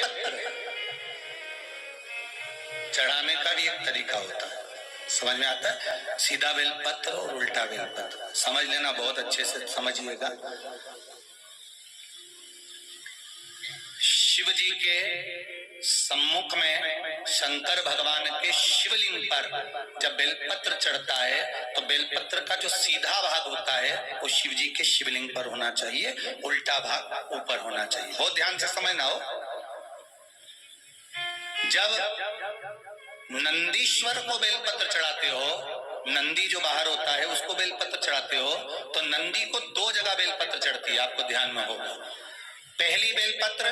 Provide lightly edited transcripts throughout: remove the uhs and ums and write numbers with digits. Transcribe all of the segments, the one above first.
बेलपत्र चढ़ाने का भी एक तरीका होता है, समझ में आता है? सीधा बेलपत्र और उल्टा बेलपत्र समझ लेना, बहुत अच्छे से समझिएगा। शिव जी के सम्मुख में शंकर भगवान के शिवलिंग पर जब बेलपत्र चढ़ता है तो बेलपत्र का जो सीधा भाग होता है वो शिव जी के शिवलिंग पर होना चाहिए, उल्टा भाग ऊपर होना चाहिए। बहुत ध्यान से समझना हो। जब नंदीश्वर को बेलपत्र चढ़ाते हो, नंदी जो बाहर होता है उसको बेलपत्र चढ़ाते हो, तो नंदी को दो जगह बेलपत्र चढ़ती है, आपको ध्यान में होगा। पहली बेलपत्र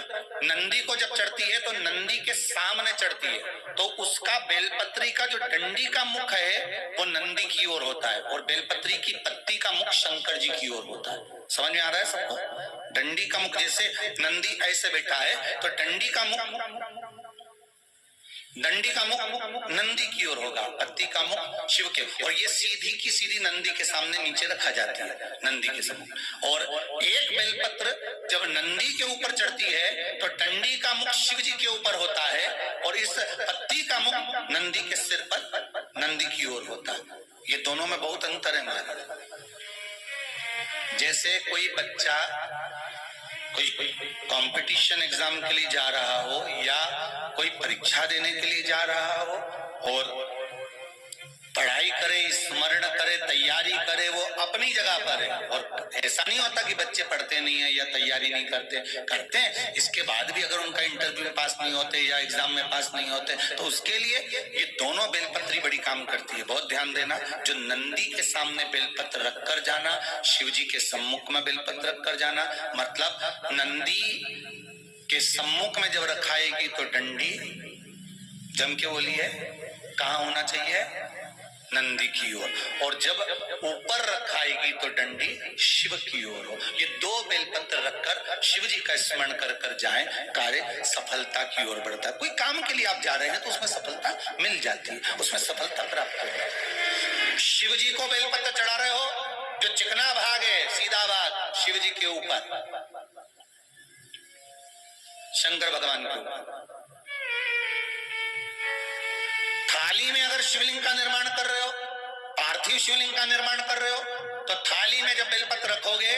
नंदी को जब चढ़ती है तो नंदी के सामने चढ़ती है, तो उसका बेलपत्री का जो डंडी का मुख है वो नंदी की ओर होता है और बेलपत्री की पत्ती का मुख शंकर जी की ओर होता है। समझ में आ रहा है सबको? डंडी का मुख, जैसे नंदी ऐसे बैठा है तो डंडी का मुख नंदी की ओर होगा, पत्ती का मुख शिव के, और ये सीधी की सीधी नंदी के सामने नीचे रखा जाती है, नंदी के सम्मुख। और एक बेलपत्र जब नंदी के ऊपर चढ़ती है तो डंडी का मुख शिव जी के ऊपर होता है और इस पत्ती का मुख नंदी के सिर पर नंदी की ओर होता है। ये दोनों में बहुत अंतर है महाराज। जैसे कोई बच्चा कोई कंपटीशन एग्जाम के लिए जा रहा हो या कोई परीक्षा देने के लिए जा रहा हो और पढ़ाई करे, स्मरण करे, तैयारी करे, वो अपनी जगह पर है। और ऐसा नहीं होता कि बच्चे पढ़ते नहीं है या तैयारी नहीं करते हैं। इसके बाद भी अगर उनका इंटरव्यू में पास नहीं होते या एग्जाम में पास नहीं होते तो उसके लिए ये दोनों बेलपत्री बड़ी काम करती है। बहुत ध्यान देना, जो नंदी के सामने बेलपत्र रखकर जाना, शिव जी के सम्मुख में बेलपत्र रखकर जाना, मतलब नंदी के सम्मुख में जब रखाएगी तो डंडी जम के बोली है कहाँ होना चाहिए? नंदी की ओर। और जब ऊपर रखाएगी तो डंडी शिव की ओर हो। ये दो बेलपत्र रखकर शिव जी का स्मरण कर कर जाएं, कार्य सफलता की ओर बढ़ता है। कोई काम के लिए आप जा रहे हैं तो उसमें सफलता मिल जाती है, उसमें सफलता प्राप्त हो। शिव जी को बेलपत्र चढ़ा रहे हो, जो चिकना भाग है, सीधा भाग शिव जी के ऊपर, शंकर भगवान के ऊपर। थाली में अगर शिवलिंग का निर्माण कर रहे हो, पार्थिव शिवलिंग का निर्माण कर रहे हो, तो थाली में जब बेलपत्र रखोगे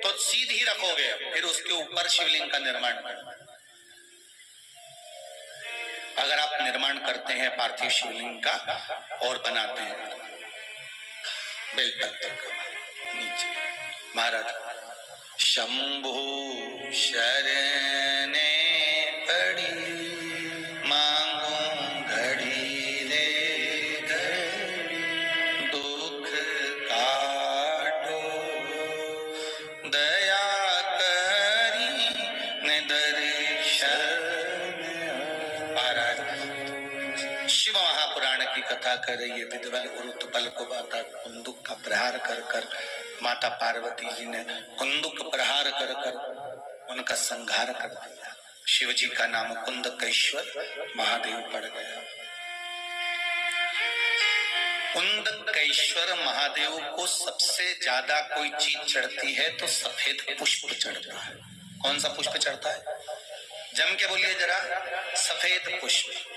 तो सीधी रखोगे, फिर उसके ऊपर शिवलिंग का निर्माण करना। अगर आप निर्माण करते हैं पार्थिव शिवलिंग का और बनाते हैं बेलपत्र का नीचे, महाराज शंभु शरणे पड़ी कथा कर रही है। विधवल उरुतपल को बाता कुंदुक का प्रहार कर कर माता पार्वती जी ने कुंदुक प्रहार कर कर उनका संहार कर दिया। शिव जी का नाम कुंदकेश्वर महादेव पड़ गया। कुंदकेश्वर महादेव को सबसे ज्यादा कोई चीज चढ़ती है तो सफेद पुष्प चढ़ता है। कौन सा पुष्प चढ़ता है? जम के बोलिए जरा। सफेद पुष्प।